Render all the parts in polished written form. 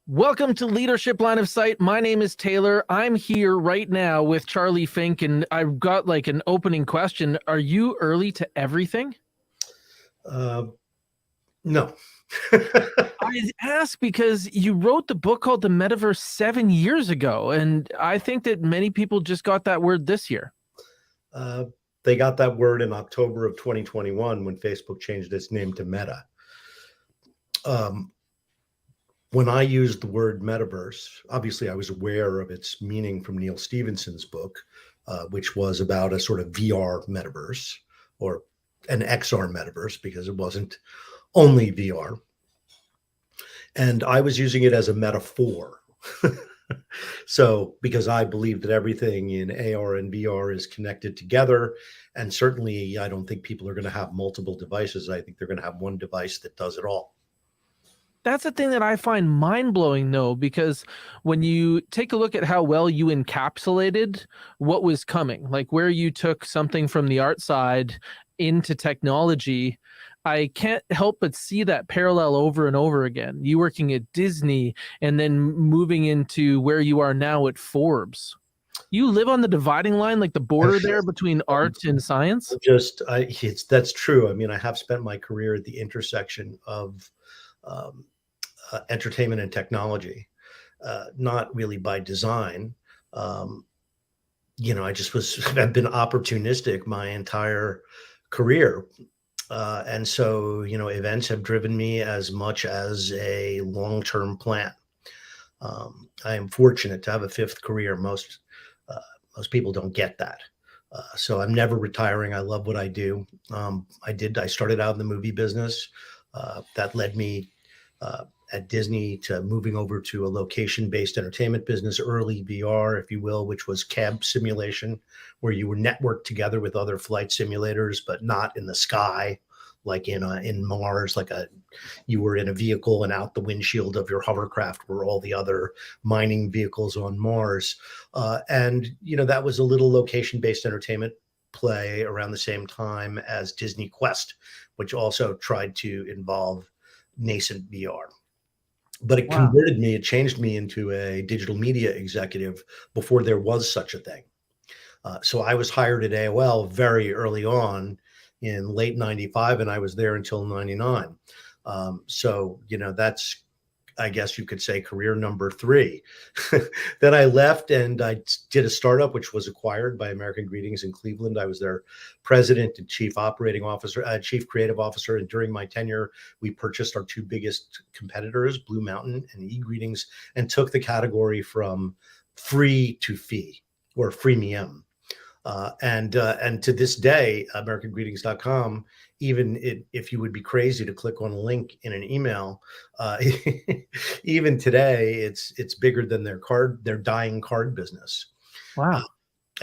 Welcome to Leadership Line of Sight. My name is Taylor. I'm here right now with Charlie Fink, and I've got like an opening question. Are you early to everything? No. I ask because you wrote the book called The Metaverse 7 years ago, and I think that many people just got that word this year. They got that word in October of 2021 when Facebook changed its name to Meta. When I used the word metaverse, obviously I was aware of its meaning from Neil Stephenson's book, which was about a sort of VR metaverse or an XR metaverse because it wasn't only VR. And I was using it as a metaphor. So, because I believe that everything in AR and VR is connected together, and certainly I don't think people are going to have multiple devices. I think they're going to have one device that does it all. That's the thing that I find mind-blowing, though, because when you take a look at how well you encapsulated what was coming, like where you took something from the art side into technology, I can't help but see that parallel over and over again. You working at Disney and then moving into where you are now at Forbes. You live on the dividing line, like the border there between art and science. That's true. I mean, I have spent my career at the intersection of um, entertainment and technology, not really by design. Um, I've been opportunistic my entire career. And so, events have driven me as much as a long-term plan. I am fortunate to have a fifth career. Most people don't get that. So I'm never retiring. I love what I do. I started out in the movie business. That led me at Disney to moving over to a location-based entertainment business, early VR, if you will, which was cab simulation, where you were networked together with other flight simulators, but not in the sky, like in Mars, you were in a vehicle and out the windshield of your hovercraft were all the other mining vehicles on Mars. That was a little location-based entertainment play around the same time as Disney Quest, which also tried to involve nascent VR. But it changed me into a digital media executive before there was such a thing. So I was hired at AOL very early on in late 95, and I was there until 99. That's, I guess you could say, career number 3. Then I left and I did a startup which was acquired by American Greetings in Cleveland. I was their president and chief creative officer. And during my tenure, we purchased our 2 biggest competitors, Blue Mountain and eGreetings, and took the category from free to fee or freemium. And to this day, AmericanGreetings.com, if you would be crazy to click on a link in an email, even today, it's bigger than their dying card business. Wow.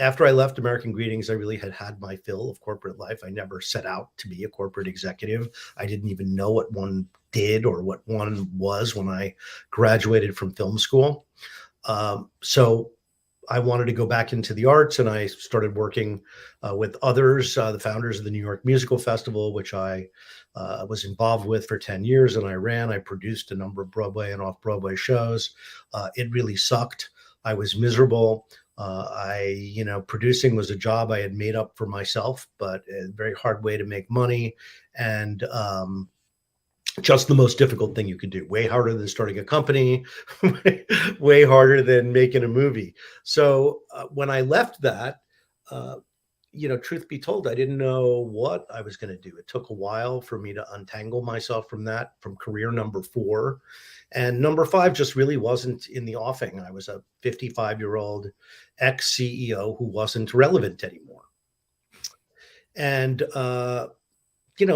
After I left American Greetings, I really had my fill of corporate life. I never set out to be a corporate executive. I didn't even know what one did or what one was when I graduated from film school. So I wanted to go back into the arts, and I started working with others, the founders of the New York Musical Festival, which I was involved with for 10 years, and I produced a number of Broadway and off-Broadway shows. It really sucked. I was miserable. Producing was a job I had made up for myself, but a very hard way to make money. And just the most difficult thing you could do. Way harder than starting a company, way harder than making a movie. So when I left that, truth be told, I didn't know what I was going to do. It took a while for me to untangle myself from career number 4. And number 5 just really wasn't in the offing. I was a 55-year-old ex-CEO who wasn't relevant anymore. And,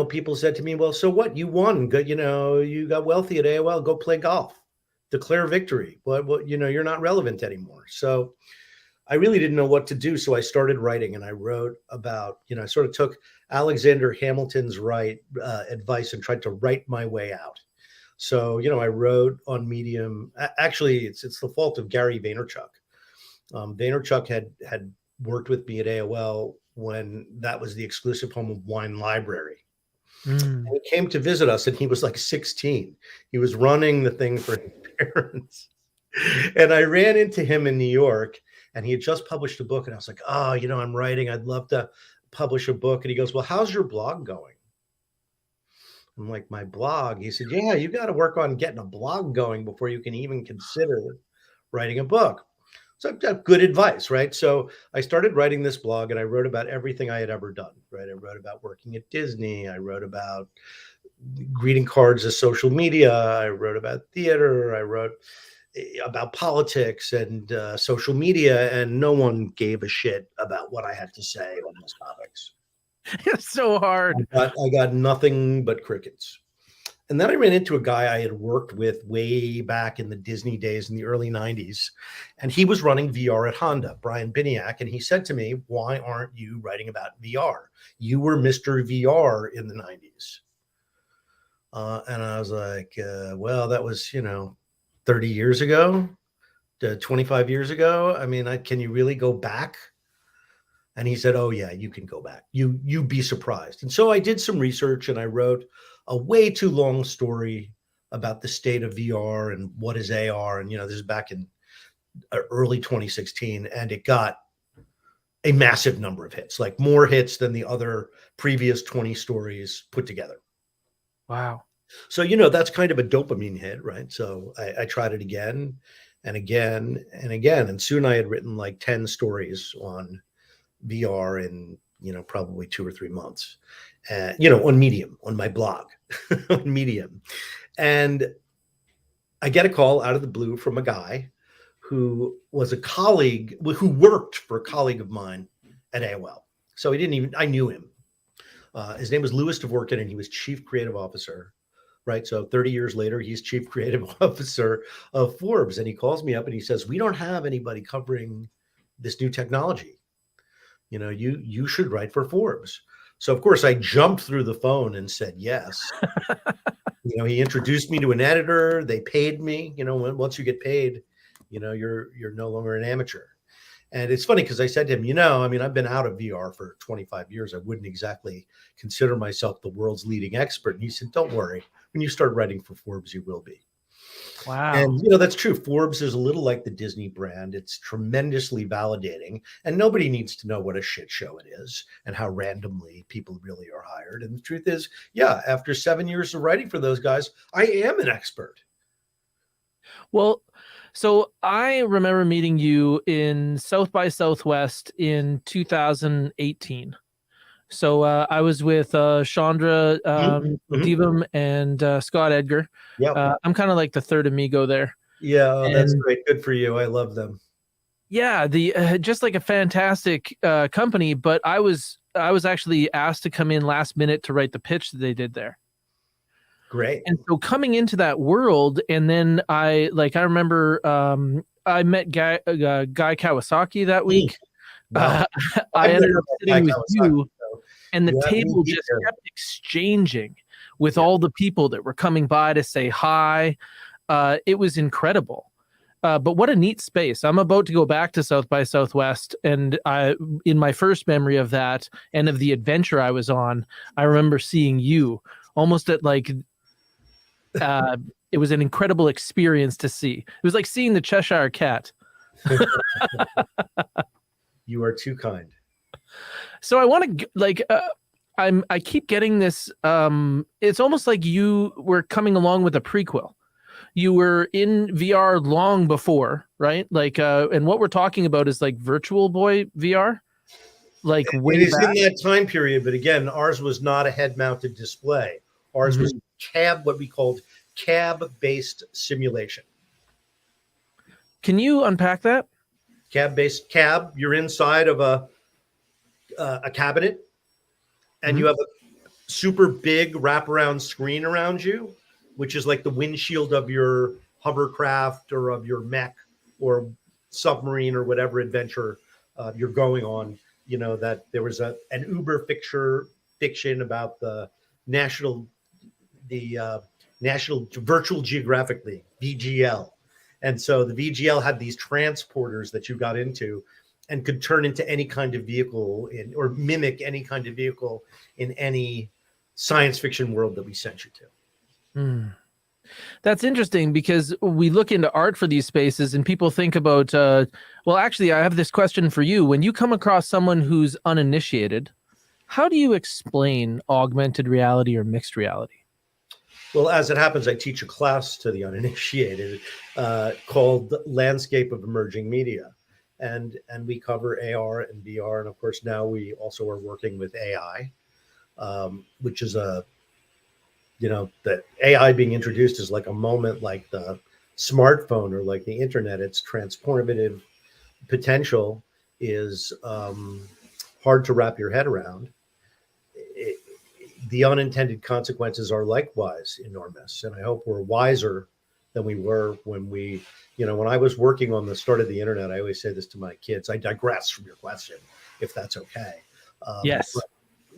people said to me, well, so what? You won. You got wealthy at AOL. Go play golf. Declare victory. But you're not relevant anymore. So I really didn't know what to do. So I started writing, and I wrote about, I sort of took Alexander Hamilton's advice and tried to write my way out. So, I wrote on Medium. Actually, it's the fault of Gary Vaynerchuk. Vaynerchuk had worked with me at AOL when that was the exclusive home of Wine Library. Mm. And he came to visit us, and he was like 16. He was running the thing for his parents. And I ran into him in New York, and he had just published a book. And I was like, oh, I'm writing. I'd love to publish a book. And he goes, well, how's your blog going? I'm like, my blog? He said, yeah, you got to work on getting a blog going before you can even consider writing a book. So I've got good advice, right? So I started writing this blog, and I wrote about everything I had ever done, right? I wrote about working at Disney. I wrote about greeting cards as social media. I wrote about theater. I wrote about politics and social media, and no one gave a shit about what I had to say on those topics. It's so hard. I got nothing but crickets. And then I ran into a guy I had worked with way back in the Disney days in the early 90s. And he was running VR at Honda, Brian Biniak. And he said to me, why aren't you writing about VR? You were Mr. VR in the 90s. And I was like, well, that was, 30 years ago, 25 years ago. I mean, can you really go back? And he said, oh, yeah, you can go back. You'd be surprised. And so I did some research, and I wrote a way too long story about the state of VR and what is AR. And, this is back in early 2016. And it got a massive number of hits, like more hits than the other previous 20 stories put together. Wow. So, that's kind of a dopamine hit, right? So I tried it again and again and again. And soon I had written like 10 stories on VR in, probably 2 or 3 months, on Medium, on my blog, on Medium. And I get a call out of the blue from a guy who was a colleague, who worked for a colleague of mine at AOL. So I knew him. His name was Louis Dvorkin, and he was chief creative officer, right? So 30 years later, he's chief creative officer of Forbes. And he calls me up and he says, we don't have anybody covering this new technology. You should write for Forbes. So of course I jumped through the phone and said yes. He introduced me to an editor. They paid me. Once you get paid, you're no longer an amateur. And it's funny because I said to him, I've been out of VR for 25 years. I wouldn't exactly consider myself the world's leading expert. And he said, don't worry. When you start writing for Forbes, you will be. Wow. And, that's true. Forbes is a little like the Disney brand. It's tremendously validating, and nobody needs to know what a shit show it is and how randomly people really are hired. And the truth is, yeah, after 7 years of writing for those guys, I am an expert. Well, so I remember meeting you in South by Southwest in 2018. So I was with Chandra Devam and Scott Edgar. Yeah, I'm kind of like the third amigo there. Yeah, that's great. Good for you. I love them. Yeah, the just like a fantastic company. But I was actually asked to come in last minute to write the pitch that they did there. Great. And so coming into that world, and then I remember I met Guy Kawasaki that week. Wow. I ended up sitting with you. So and the table just kept exchanging with all the people that were coming by to say hi. It was incredible. But what a neat space. I'm about to go back to South by Southwest. And in my first memory of that and of the adventure I was on, I remember seeing you almost at it was an incredible experience to see. It was like seeing the Cheshire Cat. You are too kind. So I want to I keep getting this. It's almost like you were coming along with a prequel. You were in VR long before, right? And what we're talking about is like Virtual Boy VR. It is in that time period, but again, ours was not a head-mounted display. Ours was what we called cab-based simulation. Can you unpack that? Cab-based. You're inside of a cabinet, and you have a super big wraparound screen around you, which is like the windshield of your hovercraft or of your mech or submarine or whatever adventure you're going on. That there was an Uber fiction about the National Virtual Geographic League, VGL. And so the VGL had these transporters that you got into and could turn into any kind of vehicle or mimic any kind of vehicle in any science fiction world that we sent you to. Hmm. That's interesting because we look into art for these spaces and people think about, well, actually, I have this question for you. When you come across someone who's uninitiated, how do you explain augmented reality or mixed reality? Well, as it happens, I teach a class to the uninitiated called Landscape of Emerging Media. And we cover AR and VR. And of course, now we also are working with AI, which is that AI being introduced is like a moment like the smartphone or like the internet. Its transformative potential is hard to wrap your head around. The unintended consequences are likewise enormous. And I hope we're wiser than we were when I was working on the start of the internet. I always say this to my kids. I digress from your question, if that's okay. Yes.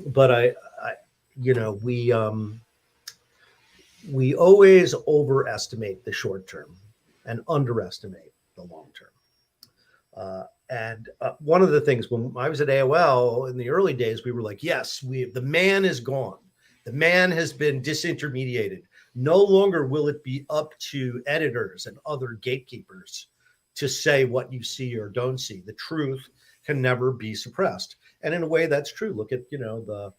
But we always overestimate the short term and underestimate the long term. And one of the things when I was at AOL in the early days, we were like, yes, the man is gone. The man has been disintermediated. No longer will it be up to editors and other gatekeepers to say what you see or don't see. The truth can never be suppressed. And in a way, that's true. Look at, the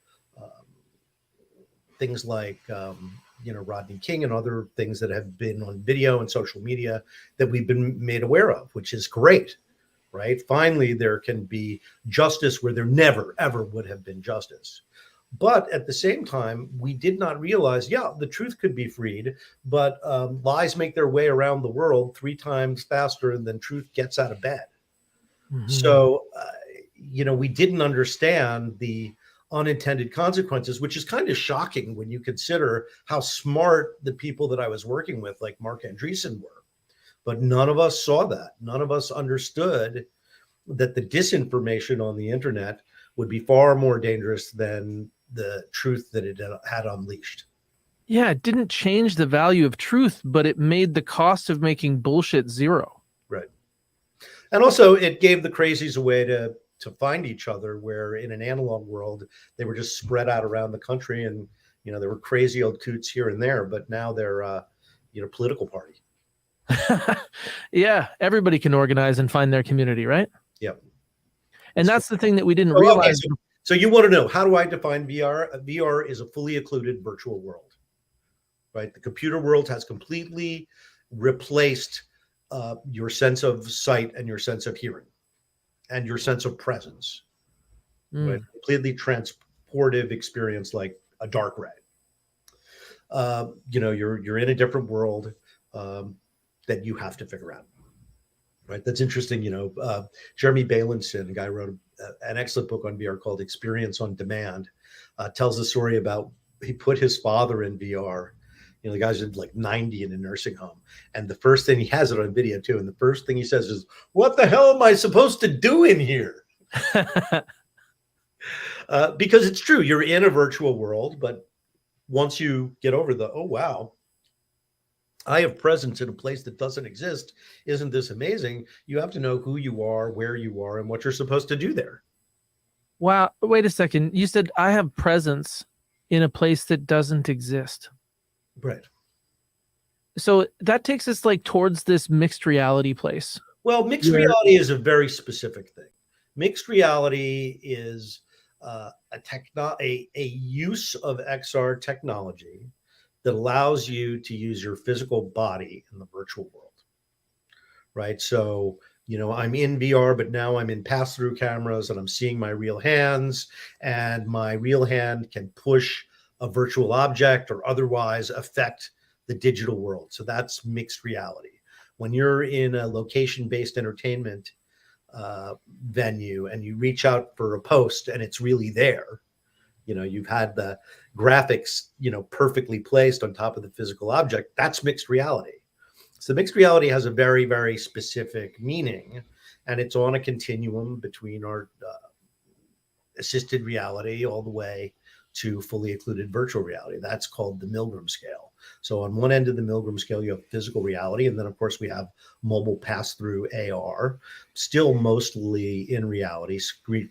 things like, Rodney King and other things that have been on video and social media that we've been made aware of, which is great. Right? Finally, there can be justice where there never, ever would have been justice. But at the same time, we did not realize, the truth could be freed, but lies make their way around the world 3 times faster than truth gets out of bed. Mm-hmm. So, we didn't understand the unintended consequences, which is kind of shocking when you consider how smart the people that I was working with, like Mark Andreessen, were. But none of us saw that. None of us understood that the disinformation on the internet would be far more dangerous than the truth that it had unleashed. Yeah, it didn't change the value of truth, but it made the cost of making bullshit zero. Right. And also it gave the crazies a way to find each other, where in an analog world, they were just spread out around the country, and, there were crazy old coots here and there, but now they're, political party. Yeah, everybody can organize and find their community, right? Yep. And that's the thing that we didn't realize. Okay, so you want to know, how do I define VR? VR is a fully occluded virtual world, right? The computer world has completely replaced your sense of sight and your sense of hearing and your sense of presence, right? Completely transportive experience, like a dark ray. You're in a different world that you have to figure out, right? That's interesting. Jeremy Bailenson, a guy who wrote an excellent book on VR called Experience on Demand, tells a story about he put his father in VR. The guy's like 90 in a nursing home. And the first thing, he has it on video too. And the first thing he says is, "What the hell am I supposed to do in here?" Because it's true. You're in a virtual world, but once you get over oh, wow, I have presence in a place that doesn't exist. Isn't this amazing? You have to know who you are, where you are, and what you're supposed to do there. Wow. Wait a second. You said I have presence in a place that doesn't exist. Right. So that takes us like towards this mixed reality place. Well, mixed reality is a very specific thing. Mixed reality is a use of XR technology that allows you to use your physical body in the virtual world, right? So, I'm in VR, but now I'm in pass-through cameras and I'm seeing my real hands, and my real hand can push a virtual object or otherwise affect the digital world. So that's mixed reality. When you're in a location-based entertainment venue and you reach out for a post and it's really there, you've had the graphics, perfectly placed on top of the physical object. That's mixed reality. So mixed reality has a very, very specific meaning, and it's on a continuum between our assisted reality all the way to fully occluded virtual reality. That's called the Milgram scale. So on one end of the Milgram scale, you have physical reality. And then, of course, we have mobile pass-through AR, still mostly in reality,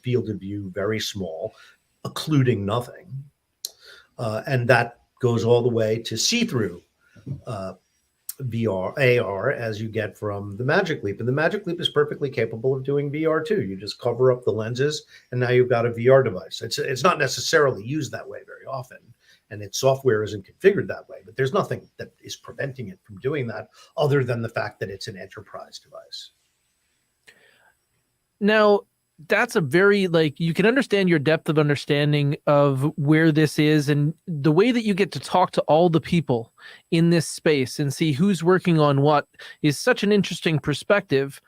field of view, very small, occluding nothing. And that goes all the way to see-through uh, VR, AR, as you get from the Magic Leap. And the Magic Leap is perfectly capable of doing VR too. You just cover up the lenses, and now you've got a VR device. It's not necessarily used that way very often, and its software isn't configured that way. But there's nothing that is preventing it from doing that, other than the fact that it's an enterprise device. Now, that's a very, like, you can understand your depth of understanding of where this is, and the way that you get to talk to all the people in this space and see who's working on what is such an interesting perspective.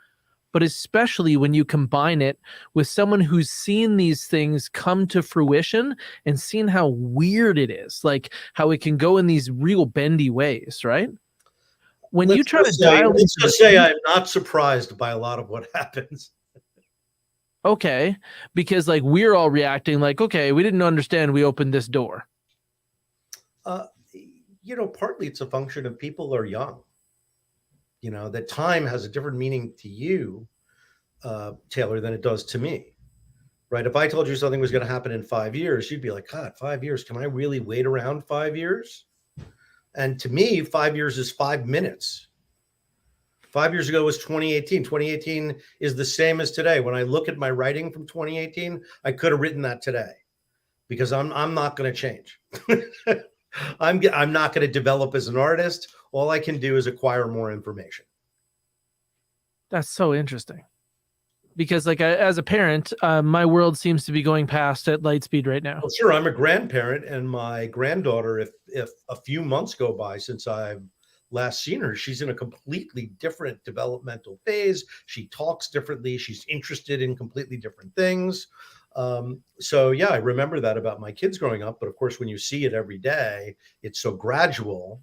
But especially when you combine it with someone who's seen these things come to fruition and seen how weird it is, like how it can go in these real bendy ways, right? When you try to dial Let's into just say I'm not surprised by a lot of what happens. okay, because like we're all reacting like, okay, we didn't understand, we opened this door. Uh, Partly it's a function of people are young. That time has a different meaning to you, Taylor, than it does to me, right? If I told you something was going to happen in 5 years, you'd be like, God, 5 years, can I really wait around 5 years? And to me, 5 years is 5 minutes. 5 years ago was 2018. 2018 is the same as today. When I look at my writing from 2018, I could have written that today, because I'm not going to change. I'm not going to develop as an artist. All I can do is acquire more information. That's so interesting. Because like as a parent, my world seems to be going past at light speed right now. Well, sure, I'm a grandparent, and my granddaughter, if a few months go by since I've last seen her, she's in a completely different developmental phase. She talks differently. She's interested in completely different things. So yeah, I remember that about my kids growing up. But of course, when you see it every day, it's so gradual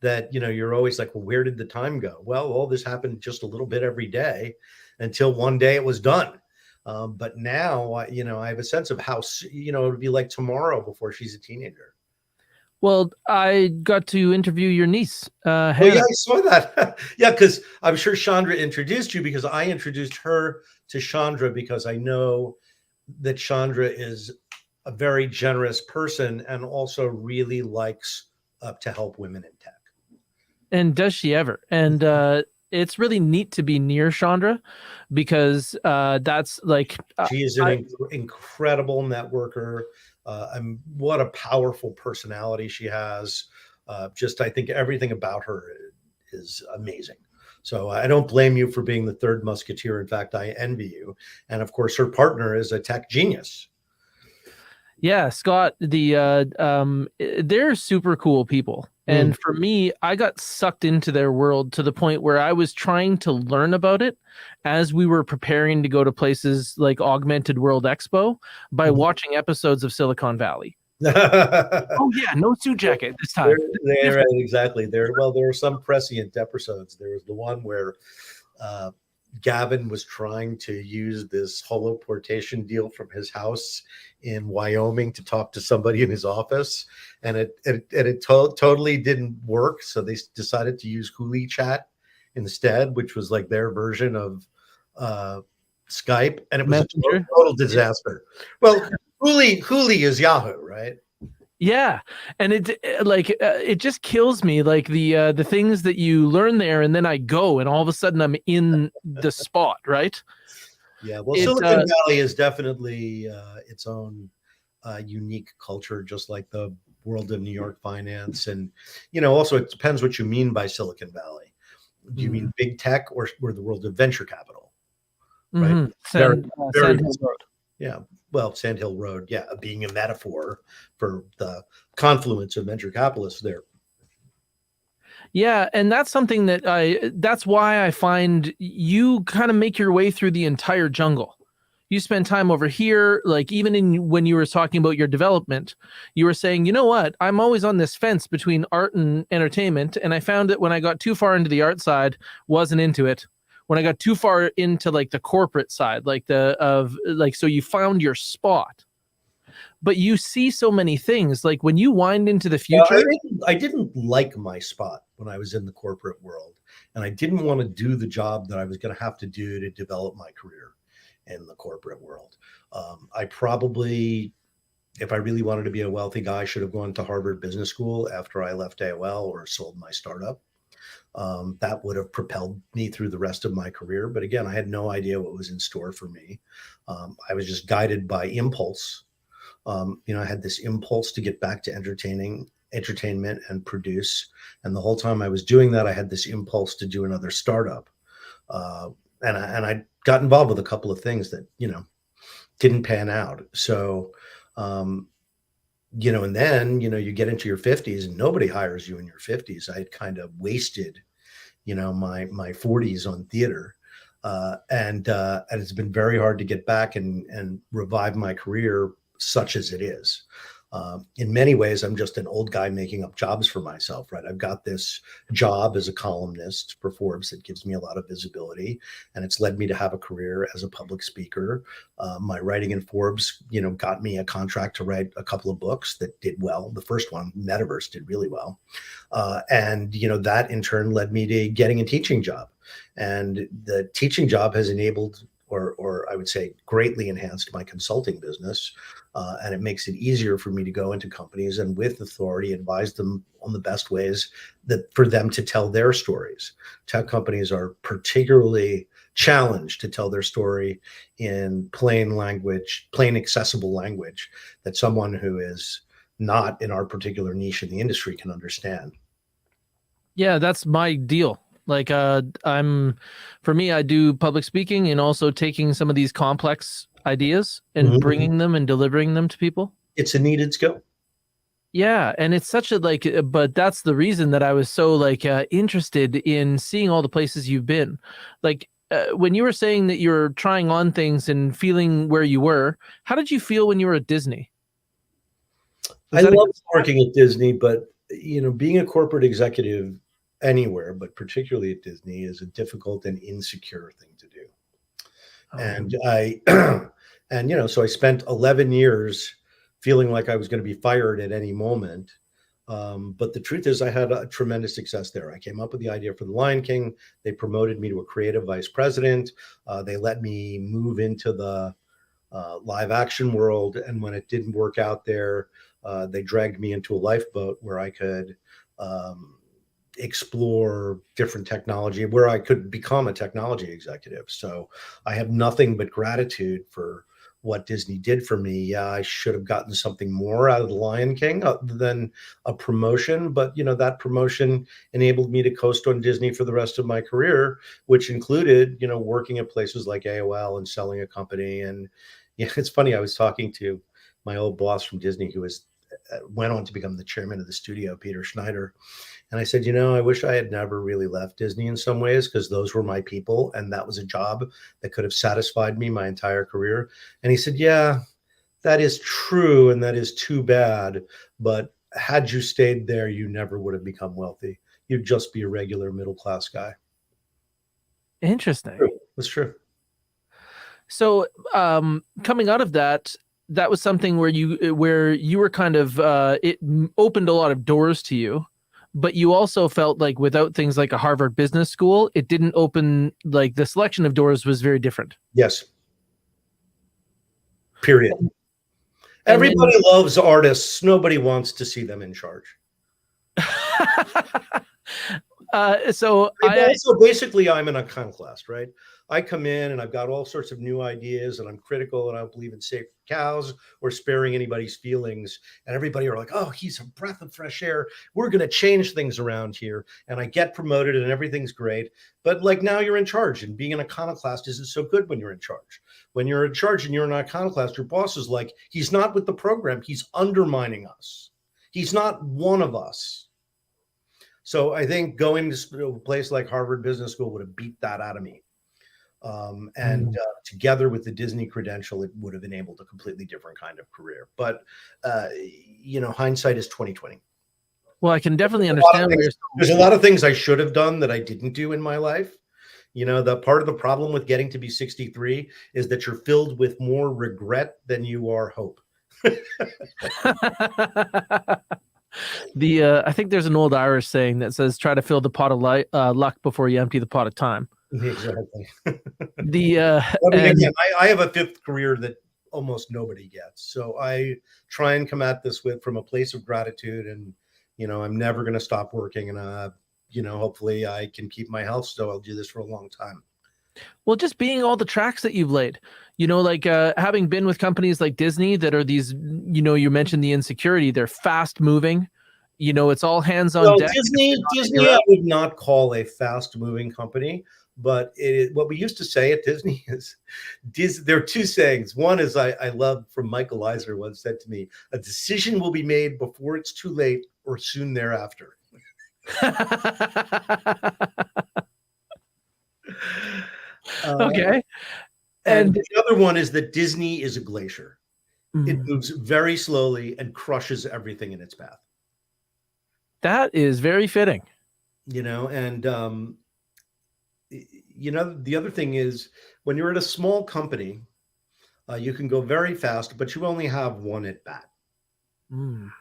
that, you're always like, well, where did the time go? Well, all this happened just a little bit every day until one day it was done. But now, I have a sense of how, it would be like tomorrow before she's a teenager. Well, I got to interview your niece, Oh, Hannah. yeah, I saw that. Yeah, because I'm sure Chandra introduced you, because I introduced her to Chandra, because I know that Chandra is a very generous person and also really likes to help women in tech. And does she ever? And it's really neat to be near Chandra, because that's like She is an incredible networker. And what a powerful personality she has. I think everything about her is amazing. So I don't blame you for being the third musketeer. In fact, I envy you. And of course, her partner is a tech genius. Yeah, Scott, they're super cool people. And for me, I got sucked into their world to the point where I was trying to learn about it as we were preparing to go to places like Augmented World Expo by watching episodes of Silicon Valley. Oh yeah, no suit jacket this time. Right, exactly. There are some prescient episodes. There was the one where Gavin was trying to use this holoportation deal from his house in Wyoming to talk to somebody in his office, and it totally didn't work. So they decided to use Huli Chat instead, which was like their version of Skype, and it was a total disaster. Well, Huli is Yahoo, right? Yeah, and it just kills me, like the things that you learn there, and then I go, and all of a sudden I'm in the spot, right? Yeah, well, Silicon Valley is definitely its own unique culture, just like the world of New York finance, and also it depends what you mean by Silicon Valley. Do you mean big tech or the world of venture capital? Right. Sand Hill Road. Yeah. Well, Sand Hill Road, yeah, being a metaphor for the confluence of venture capitalists there. Yeah, and that's something that's why I find you kind of make your way through the entire jungle. You spend time over here, like even when you were talking about your development, you were saying, you know what, I'm always on this fence between art and entertainment, and I found that when I got too far into the art side, wasn't into it. When I got too far into like the corporate side, so you found your spot. But you see so many things, like when you wind into the future. I didn't like my spot when I was in the corporate world, and I didn't want to do the job that I was going to have to do to develop my career in the corporate world. I probably if I really wanted to be a wealthy guy, I should have gone to Harvard Business School after I left AOL or sold my startup. That would have propelled me through the rest of my career. But again, I had no idea what was in store for me. I was just guided by impulse. I had this impulse to get back to entertainment and produce. And the whole time I was doing that, I had this impulse to do another startup. And I got involved with a couple of things that, didn't pan out. So, and then, you get into your 50s and nobody hires you in your 50s. I had kind of wasted, my 40s on theater. And it's been very hard to get back and revive my career such as it is. In many ways, I'm just an old guy making up jobs for myself, right? I've got this job as a columnist for Forbes that gives me a lot of visibility, and it's led me to have a career as a public speaker. My writing in Forbes, got me a contract to write a couple of books that did well. The first one, Metaverse, did really well. And that in turn led me to getting a teaching job. And the teaching job has enabled or I would say greatly enhanced my consulting business. And it makes it easier for me to go into companies and with authority advise them on the best ways that for them to tell their stories. Tech companies are particularly challenged to tell their story in plain language, plain accessible language that someone who is not in our particular niche in the industry can understand. Yeah, that's my deal. Like for me, I do public speaking and also taking some of these complex ideas and bringing them and delivering them to people. It's a needed skill. Yeah, and it's such a but that's the reason that I was so interested in seeing all the places you've been. When you were saying that you're trying on things and feeling where you were, how did you feel when you were at Disney? I love working at Disney, but being a corporate executive anywhere, but particularly at Disney, is a difficult and insecure thing to do. And so I spent 11 years feeling like I was going to be fired at any moment. But the truth is I had a tremendous success there. I came up with the idea for The Lion King. They promoted me to a creative vice president. They let me move into the live action world. And when it didn't work out there, they dragged me into a lifeboat where I could explore different technology, where I could become a technology executive. So I have nothing but gratitude for what Disney did for me. Yeah, I should have gotten something more out of The Lion King other than a promotion, but that promotion enabled me to coast on Disney for the rest of my career, which included, working at places like AOL and selling a company. And it's funny, I was talking to my old boss from Disney who went on to become the chairman of the studio, Peter Schneider. And I said, I wish I had never really left Disney in some ways, because those were my people. And that was a job that could have satisfied me my entire career. And he said, yeah, that is true. And that is too bad. But had you stayed there, you never would have become wealthy. You'd just be a regular middle-class guy. Interesting. That's true. So coming out of that was something where you were kind of, it opened a lot of doors to you. But you also felt like without things like a Harvard Business School, it didn't open, the selection of doors was very different. Yes. Period. Everybody loves artists. Nobody wants to see them in charge. Basically, I'm an iconoclast, right? I come in and I've got all sorts of new ideas and I'm critical and I don't believe in safe cows or sparing anybody's feelings. And everybody are like, oh, he's a breath of fresh air. We're going to change things around here. And I get promoted and everything's great. But now you're in charge, and being an iconoclast isn't so good when you're in charge. When you're in charge and you're an iconoclast, your boss is like, he's not with the program. He's undermining us. He's not one of us. So I think going to a place like Harvard Business School would have beat that out of me. Together with the Disney credential, it would have enabled a completely different kind of career. But, hindsight is 20/20. Well, I can definitely understand. There's a lot of things I should have done that I didn't do in my life. The part of the problem with getting to be 63 is that you're filled with more regret than you are hope. I think there's an old Irish saying that says, try to fill the pot of luck before you empty the pot of time. Exactly. I have a fifth career that almost nobody gets. So I try and come at this with from a place of gratitude, and I'm never going to stop working, and hopefully I can keep my health, so I'll do this for a long time. Well, just being all the tracks that you've laid, like having been with companies like Disney that are these, you mentioned the insecurity, they're fast moving, it's all hands on Well, deck. Disney, I would not call a fast-moving company, but what we used to say at Disney is, there are two sayings. One is I love from Michael Eisner once said to me, "A decision will be made before it's too late or soon thereafter." Okay. And the other one is that Disney is a glacier. It Mm, moves very slowly and crushes everything in its path. that is very fitting. And the other thing is, when you're at a small company, you can go very fast, but you only have one at bat. Mm.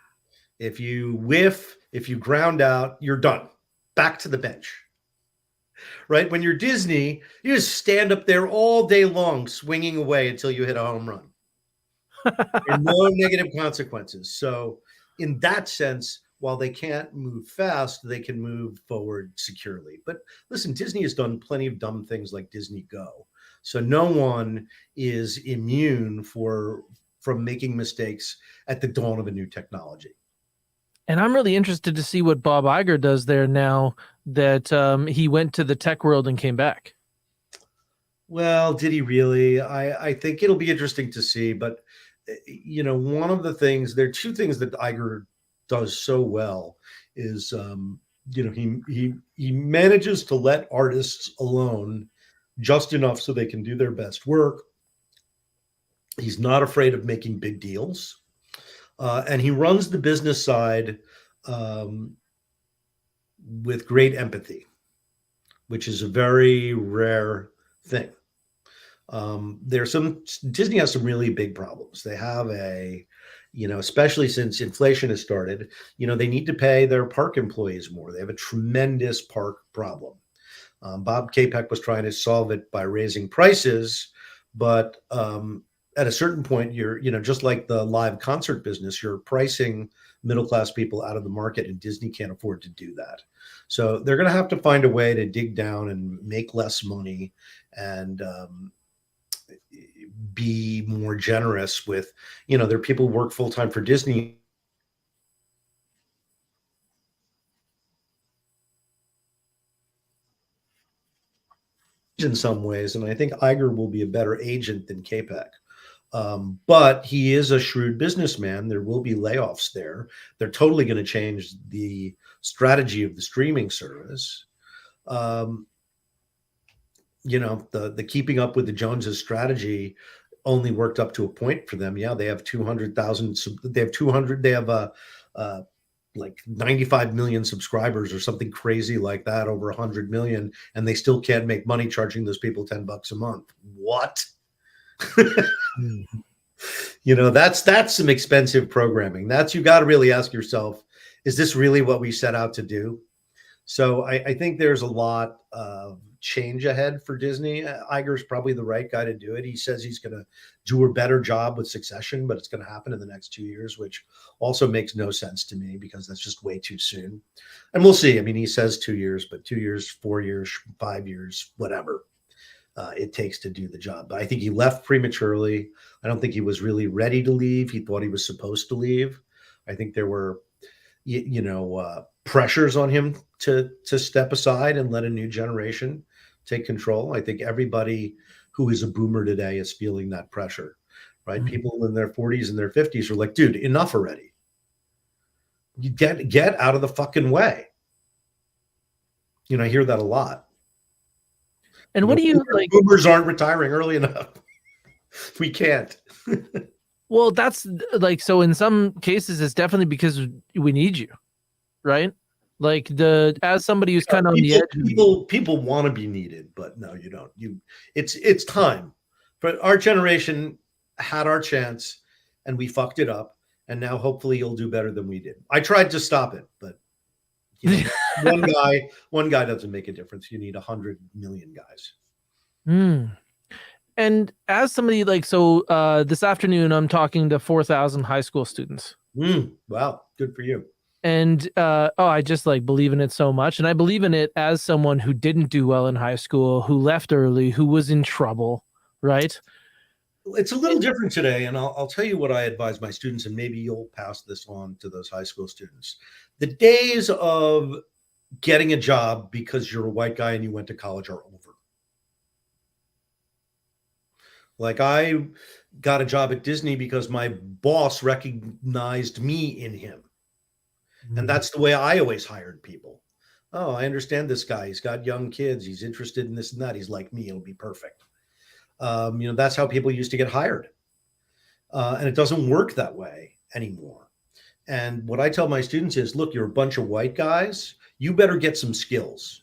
If you whiff, if you ground out, you're done. Back to the bench. Right? When you're Disney, you just stand up there all day long, swinging away until you hit a home run. And no negative consequences. So, in that sense, while they can't move fast, they can move forward securely. But listen, Disney has done plenty of dumb things like Disney Go. So no one is immune from making mistakes at the dawn of a new technology. And I'm really interested to see what Bob Iger does there now that he went to the tech world and came back. Well, did he really? I think it'll be interesting to see. But, one of the things, there are two things that Iger does so well is, he manages to let artists alone just enough so they can do their best work. He's not afraid of making big deals. And he runs the business side with great empathy, which is a very rare thing. Disney has some really big problems. They have especially since inflation has started, they need to pay their park employees more. They have a tremendous park problem. Bob Chapek was trying to solve it by raising prices, but at a certain point, you're, just like the live concert business, you're pricing middle-class people out of the market, and Disney can't afford to do that. So they're going to have to find a way to dig down and make less money and be more generous with, there are people who work full-time for Disney in some ways, and I think Iger will be a better agent than Chapek. But he is a shrewd businessman. There will be layoffs there. They're totally going to change the strategy of the streaming service. The keeping up with the Joneses strategy only worked up to a point for them. Yeah, they have 200,000. They have 200. They have like 95 million subscribers or something crazy like that, over 100 million, and they still can't make money charging those people $10 a month. What? That's some expensive programming. You got to really ask yourself, is this really what we set out to do? So I think there's a lot of change ahead for Disney. Iger's probably the right guy to do it. He says he's going to do a better job with Succession, but it's going to happen in the next 2 years, which also makes no sense to me because that's just way too soon. And we'll see. I mean, he says 2 years, but 2 years, 4 years, 5 years, whatever it takes to do the job. But I think he left prematurely. I don't think he was really ready to leave. He thought he was supposed to leave. I think there were, pressures on him to step aside and let a new generation take control. I think everybody who is a boomer today is feeling that pressure, right? Mm-hmm. People in their 40s and their 50s are like, dude, enough already. You get out of the fucking way. I hear that a lot. And what do you like? Boomers aren't retiring early enough. We can't. Well, that's like, so in some cases, it's definitely because we need you, right? Like as somebody who's kind of on the edge. People want to be needed, but no, you don't. It's time. But our generation had our chance and we fucked it up. And now hopefully you'll do better than we did. I tried to stop it, but one guy doesn't make a difference. You need 100 million guys. And as somebody this afternoon, I'm talking to 4,000 high school students. Wow, good for you. And I just like believe in it so much. And I believe in it as someone who didn't do well in high school, who left early, who was in trouble, right? It's a little different today, and I'll tell you what I advise my students, and maybe you'll pass this on to those high school students. The days of getting a job because you're a white guy and you went to college are over. Like, I got a job at Disney because my boss recognized me in him. And that's the way I always hired people. Oh, I understand this guy. He's got young kids. He's interested in this and that. He's like me. It'll be perfect. That's how people used to get hired. And it doesn't work that way anymore. And what I tell my students is, look, you're a bunch of white guys. You better get some skills,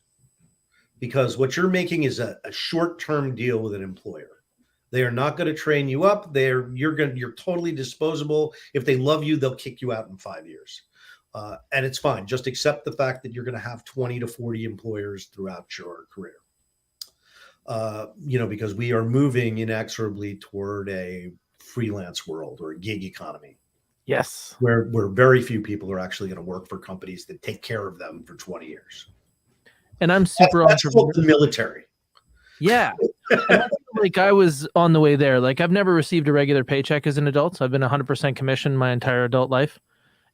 because what you're making is a short-term deal with an employer. They are not going to train you up. You're totally disposable. If they love you, they'll kick you out in 5 years. And it's fine. Just accept the fact that you're going to have 20 to 40 employers throughout your career. Because we are moving inexorably toward a freelance world or a gig economy. Yes. Where very few people are actually going to work for companies that take care of them for 20 years. And I'm super that's the military. Yeah. And I feel like I was on the way there. Like, I've never received a regular paycheck as an adult. So I've been 100% commissioned my entire adult life.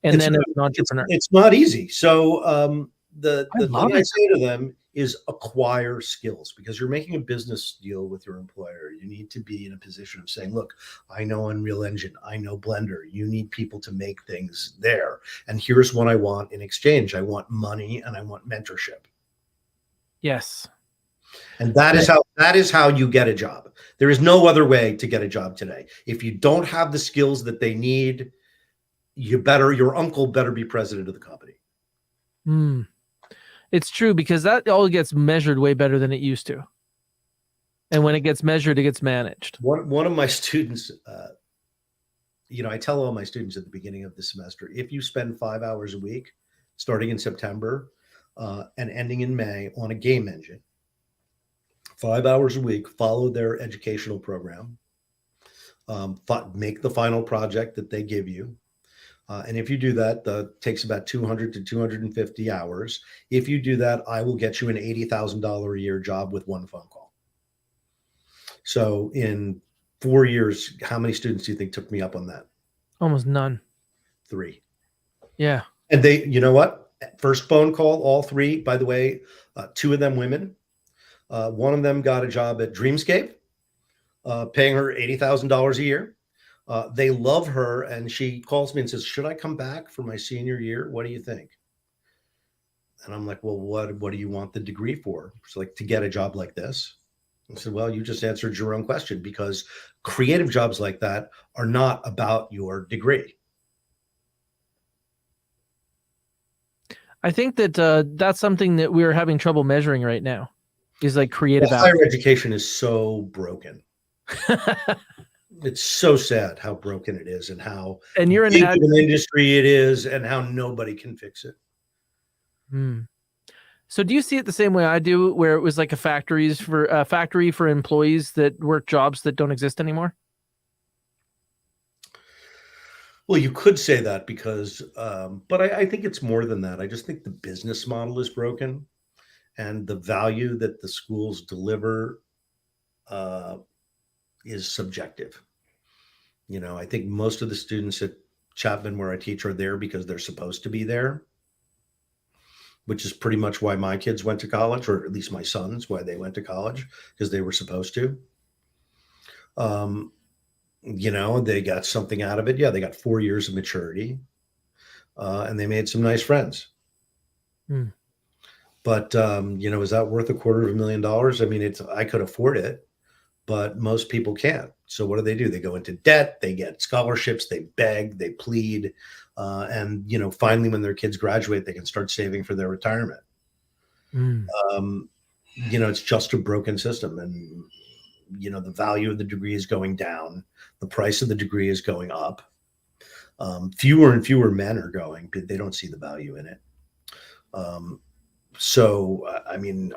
And then as an entrepreneur. It's not easy. So the thing I say to them is acquire skills, because you're making a business deal with your employer. You need to be in a position of saying, look, I know Unreal Engine, I know Blender. You need people to make things there. And here's what I want in exchange. I want money and I want mentorship. Yes. And that is how you get a job. There is no other way to get a job today. If you don't have the skills that they need, your uncle better be president of the company. It's true, because that all gets measured way better than it used to. And when it gets measured, it gets managed. One of my students, I tell all my students at the beginning of the semester, if you spend 5 hours a week, starting in September and ending in May, on a game engine, 5 hours a week, follow their educational program, make the final project that they give you. And if you do that, that takes about 200 to 250 hours. If you do that, I will get you an $80,000 a year job with one phone call. So in 4 years, how many students do you think took me up on that? Almost none. 3. Yeah. And they, you know what? First phone call, all 3, by the way, 2 of them women. One of them got a job at Dreamscape, paying her $80,000 a year. They love her, and she calls me and says, should I come back for my senior year? What do you think? And I'm like, well, what do you want the degree for? She's like, to get a job like this. I said, well, you just answered your own question, because creative jobs like that are not about your degree. I think that that's something that we're having trouble measuring right now, is like creative. Higher education is so broken. It's so sad how broken it is, and how you're in an industry it is, and how nobody can fix it. So do you see it the same way I do, where it was like a factory for employees that work jobs that don't exist anymore? Well, you could say that, because, but I think it's more than that. I just think the business model is broken, and the value that the schools deliver is subjective. I think most of the students at Chapman, where I teach, are there because they're supposed to be there, which is pretty much why my kids went to college, or at least my sons, why they went to college, because they were supposed to. They got something out of it. Yeah, they got 4 years of maturity, and they made some nice friends. But, is that worth $250,000? I mean, I could afford it, but most people can't. So what do? They go into debt, they get scholarships, they beg, they plead. And, finally, when their kids graduate, they can start saving for their retirement. It's just a broken system. And, the value of the degree is going down. The price of the degree is going up. Fewer and fewer men are going, but they don't see the value in it. So,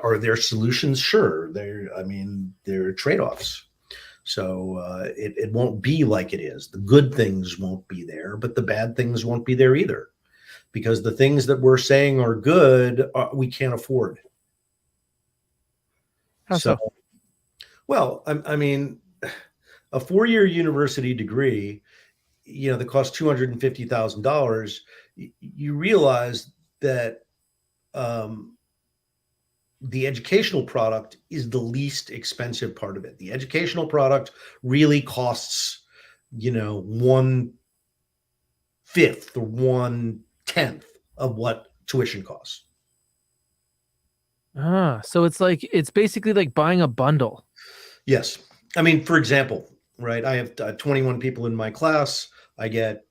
are there solutions? Sure. There are trade-offs. So it won't be like it is. The good things won't be there, but the bad things won't be there either, because the things that we're saying are good, we can't afford. How So, so? well, I mean, a 4-year university degree, that costs $250,000. You realize that um, the educational product is the least expensive part of it. The educational product really costs, 1/5 or 1/10 of what tuition costs. So it's basically like buying a bundle. Yes. I mean, for example, right? I have 21 people in my class. I get,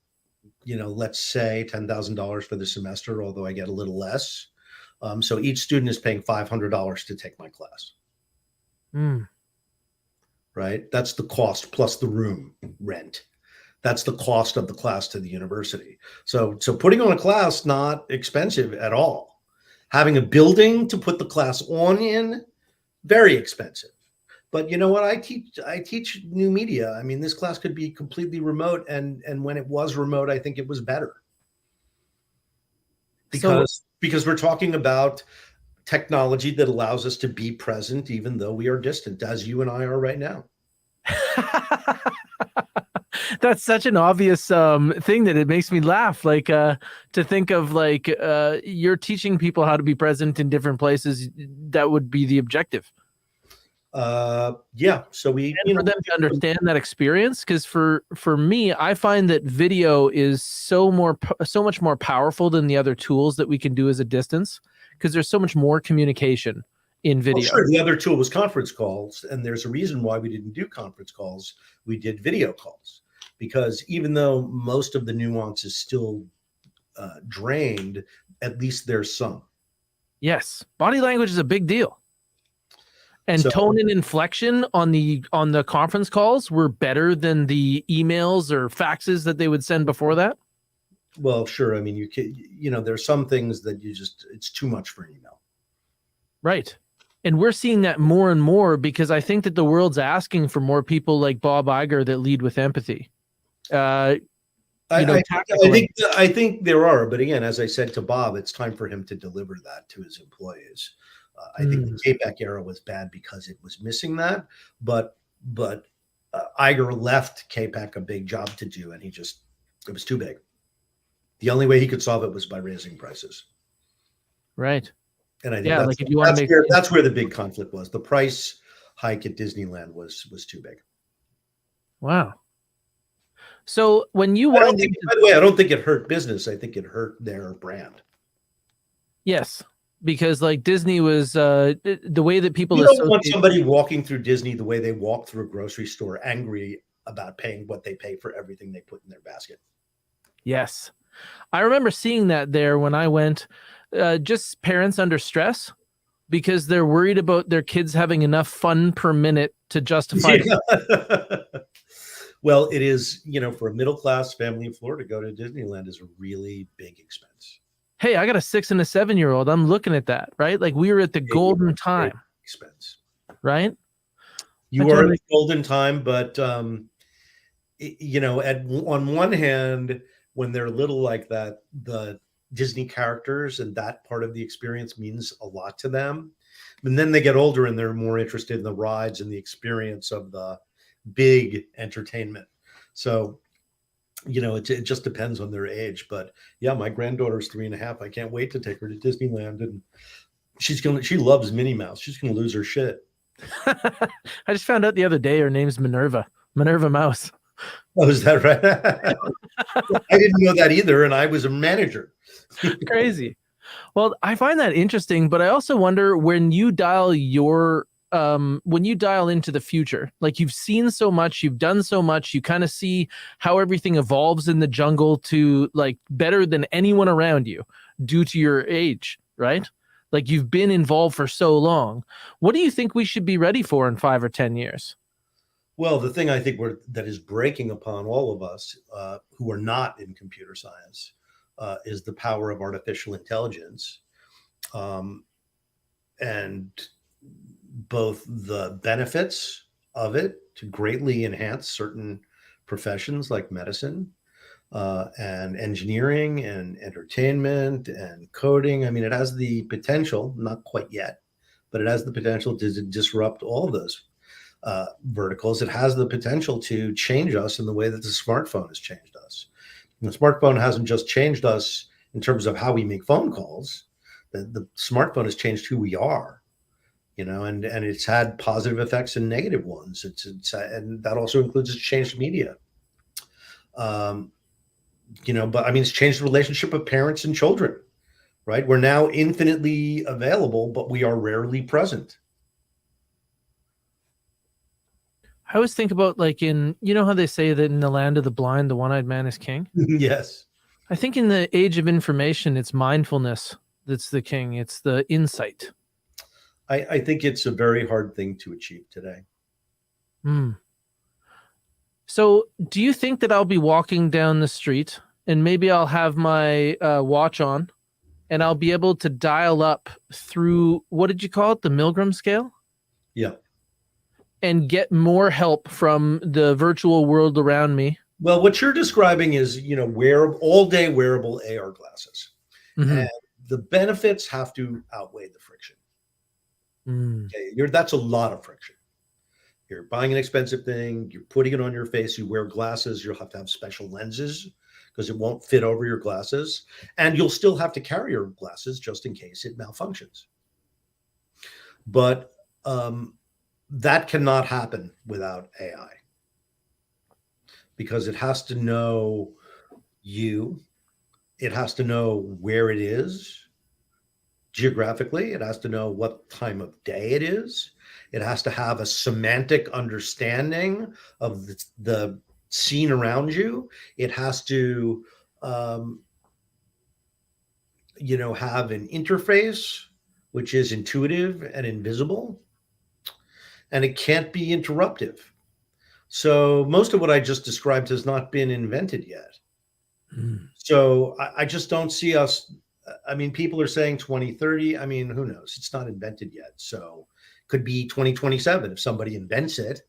let's say $10,000 for the semester, although I get a little less. So each student is paying $500 to take my class, Mm. right? That's the cost plus the room rent. That's the cost of the class to the university. So putting on a class, not expensive at all. Having a building to put the class on in, very expensive. But you know what? I teach new media. I mean, this class could be completely remote, and when it was remote, I think it was better So because we're talking about technology that allows us to be present even though we are distant, as you and I are right now. that's such an obvious thing that it makes me laugh. Like to think of like you're teaching people how to be present in different places. That would be the objective. Yeah. So we, And for them to understand that experience, because for me, I find that video is so much more powerful than the other tools that we can do as a distance, because there's so much more communication in well, video. sure. The other tool was conference calls, and there's a reason why we didn't do conference calls. We did video calls because even though most of the nuance is still drained, at least there's some. Yes, body language is a big deal. And So, tone and inflection on the conference calls were better than the emails or faxes that they would send before that. well, sure. I mean, there's some things that it's too much for an email. Right. And we're seeing that more and more because I think that the world's asking for more people like Bob Iger that lead with empathy. I think there are, but again, as I said to Bob, it's time for him to deliver that to his employees. I think the K-Pack era was bad because it was missing that, but Iger left K-Pack a big job to do, and it was too big. The only way he could solve it was by raising prices. Right. And I think like if you want to make that's where the big conflict was. The price hike at Disneyland was too big. Wow. So when you By wind the way, I don't think it hurt business. I think it hurt their brand. Yes, because like Disney was the way that people You don't want associate. somebody walking through Disney the way they walk through a grocery store, angry about paying what they pay for everything they put in their basket. Yes, I remember seeing that there when I went. Just parents under stress because they're worried about their kids having enough fun per minute to justify. Well, it is, for a middle class family in Florida, to go to Disneyland is a really big expense. Hey, I got a 6 and a 7-year-old. I'm looking at that, right? Like we were at the golden time, expense, right? You are at the golden time, but on one hand, when they're little like that, the Disney characters and that part of the experience means a lot to them. And then they get older and they're more interested in the rides and the experience of the big entertainment. So, it just depends on their age. But yeah, my granddaughter's 3.5. I can't wait to take her to Disneyland, and she loves Minnie Mouse. She's gonna lose her shit. I just found out the other day her name's Minerva Mouse. Oh, is that right? I didn't know that either, and I was a manager. Crazy. Well, I find that interesting, but I also wonder when you dial into the future, like you've seen so much, you've done so much, you kind of see how everything evolves in the jungle to like better than anyone around you due to your age, right? Like you've been involved for so long. What do you think we should be ready for in 5 or 10 years? Well, the thing I think that is breaking upon all of us who are not in computer science is the power of artificial intelligence, and both the benefits of it to greatly enhance certain professions like medicine and engineering and entertainment and coding. I mean, it has the potential, not quite yet, but it has the potential to disrupt all of those verticals. It has the potential to change us in the way that the smartphone has changed us. And the smartphone hasn't just changed us in terms of how we make phone calls. The smartphone has changed who we are, and it's had positive effects and negative ones. And that also includes it's changed media. Um, but I mean, it's changed the relationship of parents and children, right? We're now infinitely available, but we are rarely present. I always think about like how they say that in the land of the blind, the one-eyed man is king. Yes. I think in the age of information, it's mindfulness that's the king. It's the insight. I think it's a very hard thing to achieve today. So do you think that I'll be walking down the street and maybe I'll have my watch on and I'll be able to dial up through, what did you call it? The Milgram scale? Yeah. And get more help from the virtual world around me? Well, what you're describing is, all day wearable AR glasses. Mm-hmm. And the benefits have to outweigh the friction. Okay, that's a lot of friction. You're buying an expensive thing, you're putting it on your face, you wear glasses, you'll have to have special lenses because it won't fit over your glasses. And you'll still have to carry your glasses just in case it malfunctions. But that cannot happen without AI because it has to know you, it has to know where it is geographically, it has to know what time of day it is, it has to have a semantic understanding of the scene around you, it has to have an interface which is intuitive and invisible, and it can't be interruptive. So most of what I just described has not been invented yet. So I just don't see us. I mean, people are saying 2030. I mean, who knows? It's not invented yet. So it could be 2027 if somebody invents it.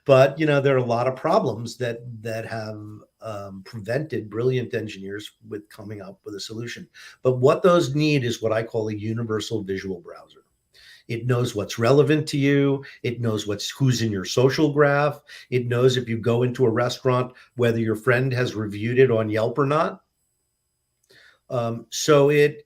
But, there are a lot of problems that have prevented brilliant engineers with coming up with a solution. But what those need is what I call a universal visual browser. It knows what's relevant to you. It knows who's in your social graph. It knows if you go into a restaurant, whether your friend has reviewed it on Yelp or not. So it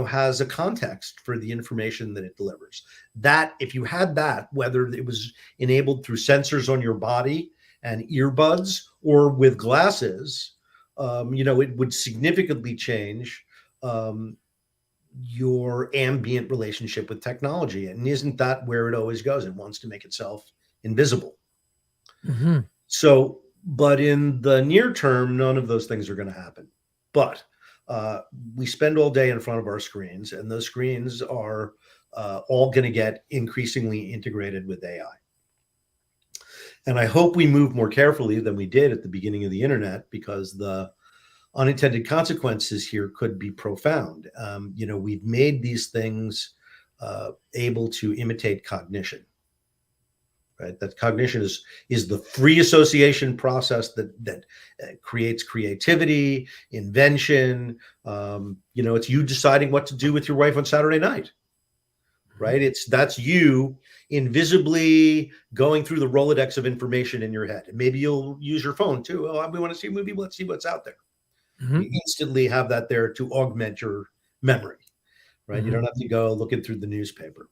has a context for the information that it delivers. That if you had that, whether it was enabled through sensors on your body and earbuds or with glasses, it would significantly change your ambient relationship with technology. And isn't that where it always goes? It wants to make itself invisible. Mm-hmm. So, but in the near term, none of those things are going to happen. But we spend all day in front of our screens, and those screens are all going to get increasingly integrated with AI. And I hope we move more carefully than we did at the beginning of the internet, because the unintended consequences here could be profound. We've made these things able to imitate cognition. Right? That cognition is the free association process that creates creativity, invention. It's you deciding what to do with your wife on Saturday night, right? That's you invisibly going through the Rolodex of information in your head. And maybe you'll use your phone too. Oh, we want to see a movie. Let's see what's out there. Mm-hmm. You instantly have that there to augment your memory, right? Mm-hmm. You don't have to go looking through the newspaper.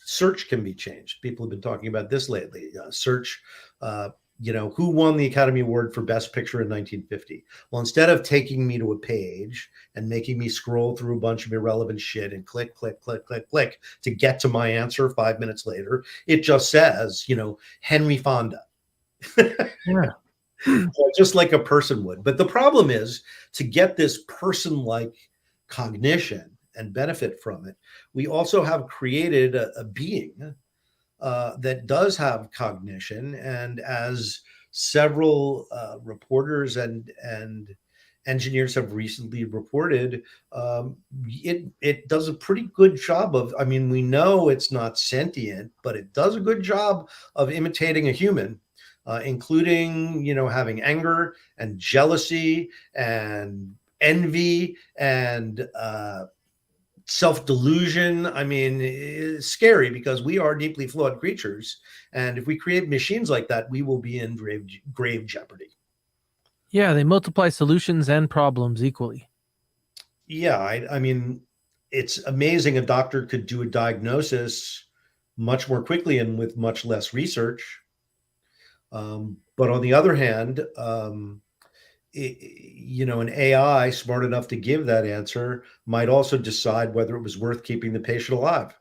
Search can be changed. People have been talking about this lately. Search, who won the Academy Award for Best Picture in 1950? Well, instead of taking me to a page and making me scroll through a bunch of irrelevant shit and click, click, click, click, click to get to my answer 5 minutes later, it just says, Henry Fonda. Yeah. Just like a person would. But the problem is, to get this person-like cognition and benefit from it, we also have created a being that does have cognition. And as several reporters and engineers have recently reported it does a pretty good job of, I mean, we know it's not sentient, but it does a good job of imitating a human, including, having anger and jealousy and envy and self-delusion. I mean, it's scary because we are deeply flawed creatures. And if we create machines like that, we will be in grave jeopardy. Yeah, they multiply solutions and problems equally. Yeah, I mean, it's amazing a doctor could do a diagnosis much more quickly and with much less research. But on the other hand, an AI smart enough to give that answer might also decide whether it was worth keeping the patient alive.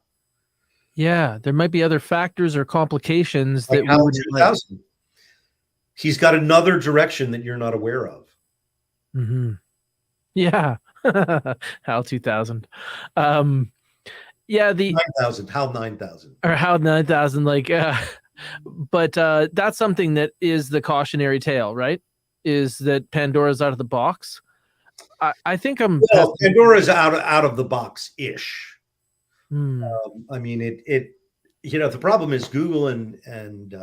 Yeah, there might be other factors or complications Like that we HAL wouldn't like. 2000. He's got another direction that you're not aware of. Mm-hmm. Yeah. HAL 2000. Yeah, 9,000, HAL 9,000. or HAL 9000, but that's something that is the cautionary tale, right? Is that Pandora's out of the box. I think I'm Well, Pandora's out of the box ish. Hmm. I mean, the problem is Google and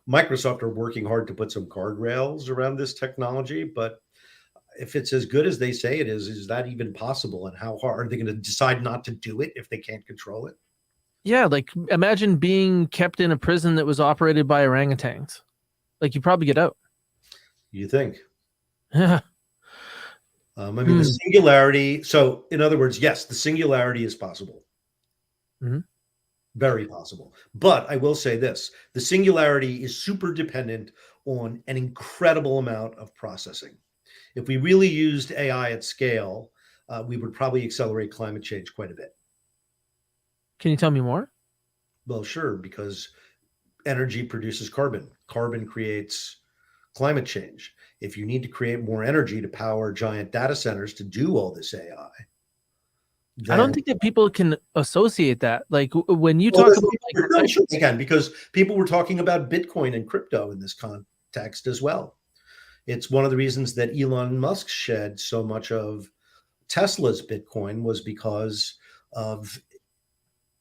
Microsoft are working hard to put some guardrails around this technology, but if it's as good as they say it is that even possible? And how hard are they going to decide not to do it if they can't control it? Yeah, like imagine being kept in a prison that was operated by orangutans. Like you probably get out. You think? Yeah. I mean, the singularity. So, in other words, yes, the singularity is possible. Mm-hmm. Very possible. But I will say this, the singularity is super dependent on an incredible amount of processing. If we really used AI at scale, we would probably accelerate climate change quite a bit. Can you tell me more? Well, sure, because energy produces carbon. Carbon creates climate change. If you need to create more energy to power giant data centers to do all this AI, I don't then think that people can associate that. Like when you talk about no, sure they can, because people were talking about Bitcoin and crypto in this context as well. It's one of the reasons that Elon Musk shed so much of Tesla's Bitcoin was because of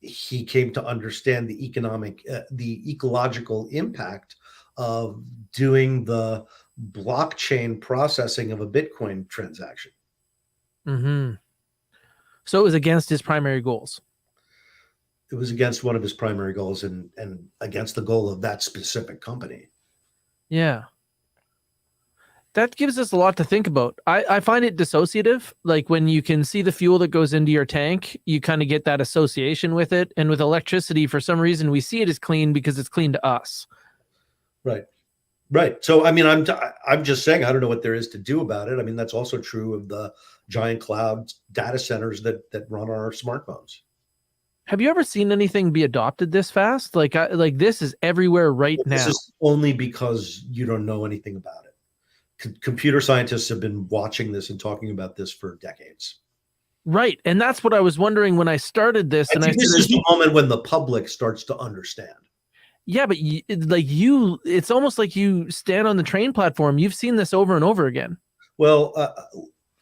he came to understand the ecological impact of doing the blockchain processing of a Bitcoin transaction. Mm-hmm. So it was against his primary goals. It was against one of his primary goals and against the goal of that specific company. Yeah. That gives us a lot to think about. I find it dissociative. Like when you can see the fuel that goes into your tank, you kind of get that association with it. And with electricity, for some reason, we see it as clean because it's clean to us. Right. Right. So, I mean, I'm just saying, I don't know what there is to do about it. I mean, that's also true of the giant cloud data centers that run on our smartphones. Have you ever seen anything be adopted this fast? Like this is everywhere right now. This is only because you don't know anything about it. Computer scientists have been watching this and talking about this for decades. Right. And that's what I was wondering when I started this. And this is the moment when the public starts to understand. Yeah, but it's almost like you stand on the train platform. You've seen this over and over again. Well,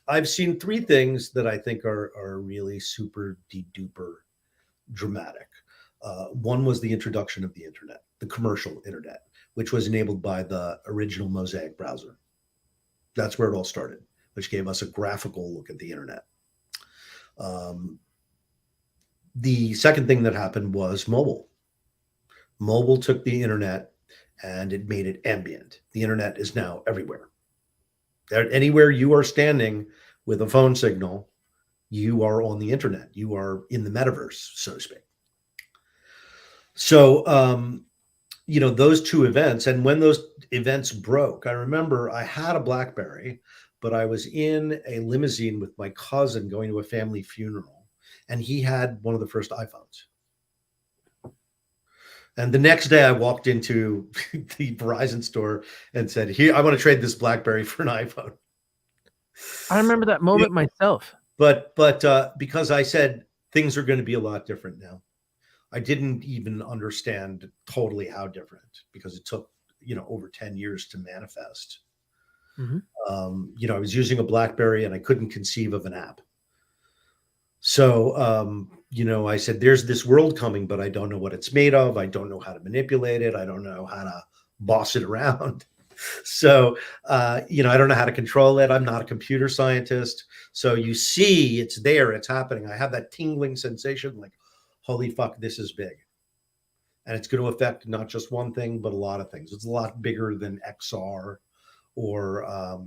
I've seen three things that I think are really super duper dramatic. One was the introduction of the internet, the commercial internet, which was enabled by the original Mosaic browser. That's where it all started, which gave us a graphical look at the internet. The second thing that happened was mobile. Mobile took the internet and it made it ambient. The internet is now everywhere. Anywhere you are standing with a phone signal, you are on the internet. You are in the metaverse, so to speak. So, those two events, and when those events broke, I remember I had a BlackBerry, but I was in a limousine with my cousin going to a family funeral, and he had one of the first iPhones. And the next day I walked into the Verizon store and said, "Here, I want to trade this BlackBerry for an iPhone." I remember that moment myself. But because I said things are going to be a lot different now. I didn't even understand totally how different, because it took, over 10 years to manifest. Mhm. I was using a BlackBerry and I couldn't conceive of an app. So, I said, there's this world coming, but I don't know what it's made of. I don't know how to manipulate it. I don't know how to boss it around. So, I don't know how to control it. I'm not a computer scientist. So you see it's there, it's happening. I have that tingling sensation like, holy fuck, this is big. And it's going to affect not just one thing, but a lot of things. It's a lot bigger than XR or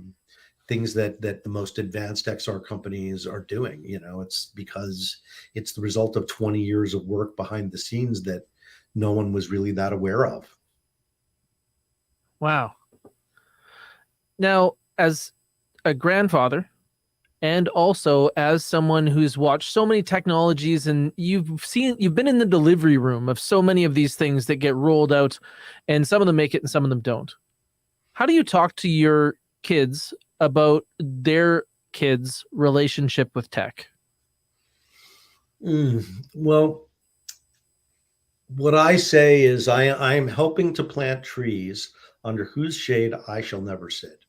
things that the most advanced XR companies are doing. It's because it's the result of 20 years of work behind the scenes that no one was really that aware of. Wow. Now, as a grandfather, and also as someone who's watched so many technologies, and you've been in the delivery room of so many of these things that get rolled out, and some of them make it and some of them don't. How do you talk to your kids about their kids' relationship with tech? Well, what I say is I'm helping to plant trees under whose shade I shall never sit.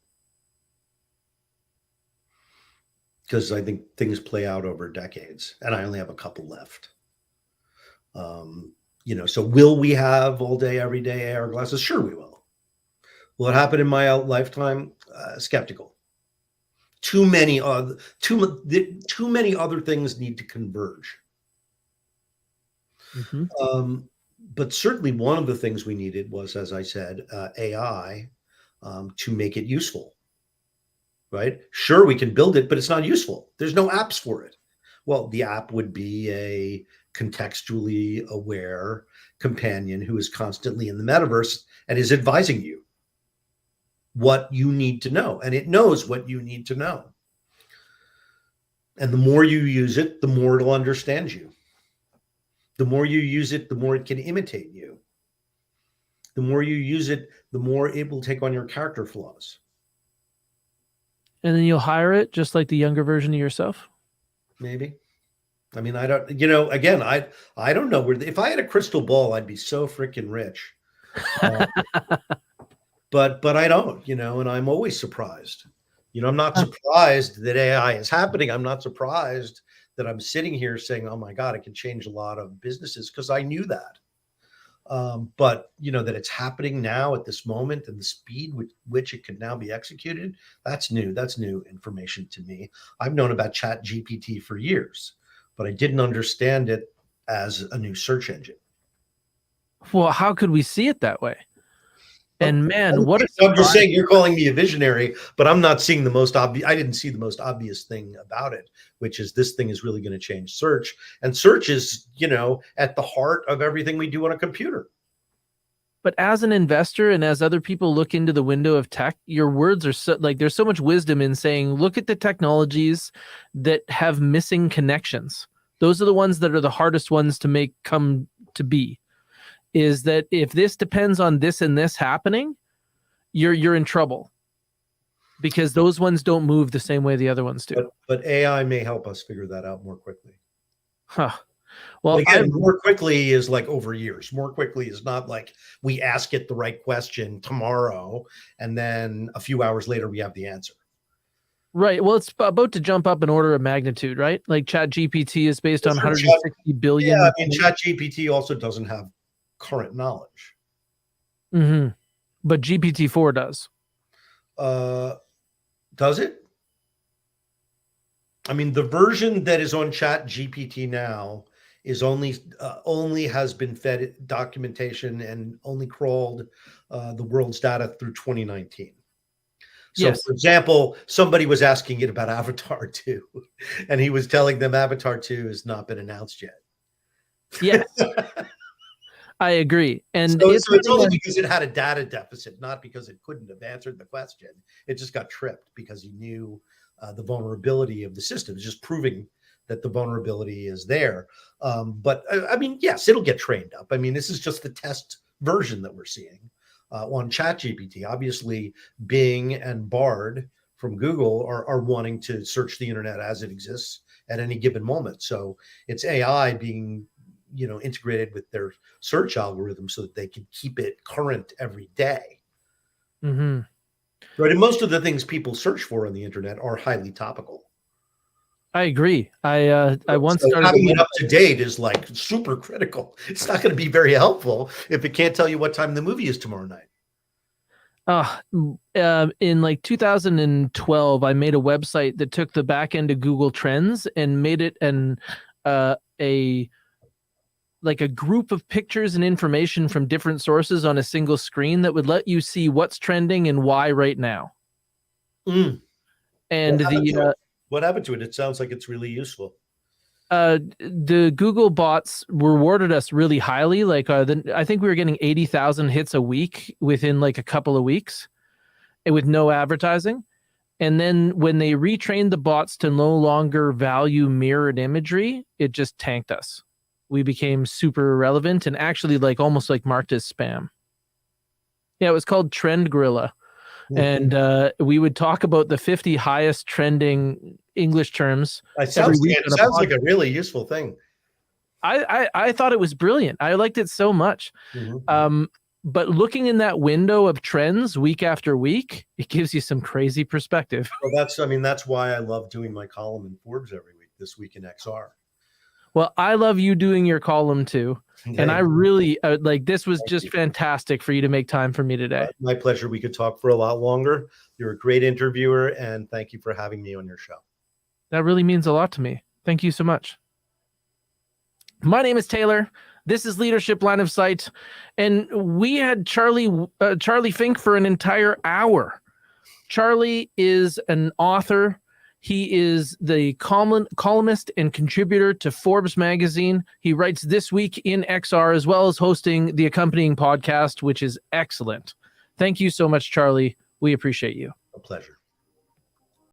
Because I think things play out over decades, and I only have a couple left. So will we have all day, every day AR glasses? Sure, we will. Will it happen in my lifetime? Skeptical. Too many other things need to converge. Mm-hmm. But certainly one of the things we needed was, as I said, AI to make it useful. Right? Sure, we can build it, but it's not useful. There's no apps for it. Well, the app would be a contextually aware companion who is constantly in the metaverse and is advising you what you need to know. And it knows what you need to know. And the more you use it, the more it'll understand you. The more you use it, the more it can imitate you. The more you use it, the more it will take on your character flaws. And then you'll hire it just like the younger version of yourself? Maybe. I mean, I don't, again, I don't know where, if I had a crystal ball, I'd be so freaking rich. But I don't, and I'm always surprised. I'm not surprised that AI is happening. I'm not surprised that I'm sitting here saying, oh my God, it can change a lot of businesses, because I knew that. But that it's happening now at this moment and the speed with which it can now be executed, that's new. That's new information to me. I've known about Chat GPT for years, but I didn't understand it as a new search engine. Well, how could we see it that way? And man, what a I'm just surprise. saying, you're calling me a visionary, but I'm not seeing the most obvious. I didn't see the most obvious thing about it, which is this thing is really going to change search. And search is, at the heart of everything we do on a computer. But as an investor and as other people look into the window of tech, your words are so, like, there's so much wisdom in saying, look at the technologies that have missing connections. Those are the ones that are the hardest ones to make come to be. Is that if this depends on this and this happening, you're in trouble, because those ones don't move the same way the other ones do. But AI may help us figure that out more quickly. Huh. Well, again, more quickly is like over years. More quickly is not like we ask it the right question tomorrow and then a few hours later we have the answer. Right. Well, it's about to jump up an order of magnitude, right? Like Chat GPT is based on 160 billion. Yeah, I mean, Chat GPT also doesn't have current knowledge. Mm-hmm. But GPT-4 does. Does it? I mean, the version that is on Chat GPT now is only has been fed documentation and only crawled the world's data through 2019. So, Yes. for example, somebody was asking it about Avatar 2, and he was telling them Avatar 2 has not been announced yet. Yes. I agree. And so it's only because it had a data deficit, not because it couldn't have answered the question. It just got tripped because he knew the vulnerability of the system, just proving that the vulnerability is there. But I mean, yes, it'll get trained up. I mean, this is just the test version that we're seeing on ChatGPT. Obviously, Bing and Bard from Google are wanting to search the internet as it exists at any given moment. So it's AI being integrated with their search algorithm so that they can keep it current every day. Mm-hmm. Right. And most of the things people search for on the internet are highly topical. I agree. I once So started having it up to date is like super critical. It's not going to be very helpful if it can't tell you what time the movie is tomorrow night. In like 2012, I made a website that took the back end of Google Trends and made it a group of pictures and information from different sources on a single screen that would let you see what's trending and why right now. Mm. And what happened to it? It sounds like it's really useful. The Google bots rewarded us really highly. I think we were getting 80,000 hits a week within like a couple of weeks, and with no advertising. And then when they retrained the bots to no longer value mirrored imagery, it just tanked us. We became super irrelevant and actually almost marked as spam. Yeah, it was called Trend Gorilla. And we would talk about the 50 highest trending English terms every week. It sounds like a really useful thing. I thought it was brilliant. I liked it so much. But looking in that window of trends week after week, it gives you some crazy perspective. Well, that's why I love doing my column in Forbes every week, This Week in XR. Well, I love you doing your column too. And I really this was just fantastic for you to make time for me today. My pleasure. We could talk for a lot longer. You're a great interviewer, and thank you for having me on your show. That really means a lot to me. Thank you so much. My name is Taylor. This is Leadership Line of Sight. And we had Charlie Fink for an entire hour. Charlie is an author. He is the columnist and contributor to Forbes magazine. He writes This Week in XR, as well as hosting the accompanying podcast, which is excellent. Thank you so much, Charlie. We appreciate you. A pleasure.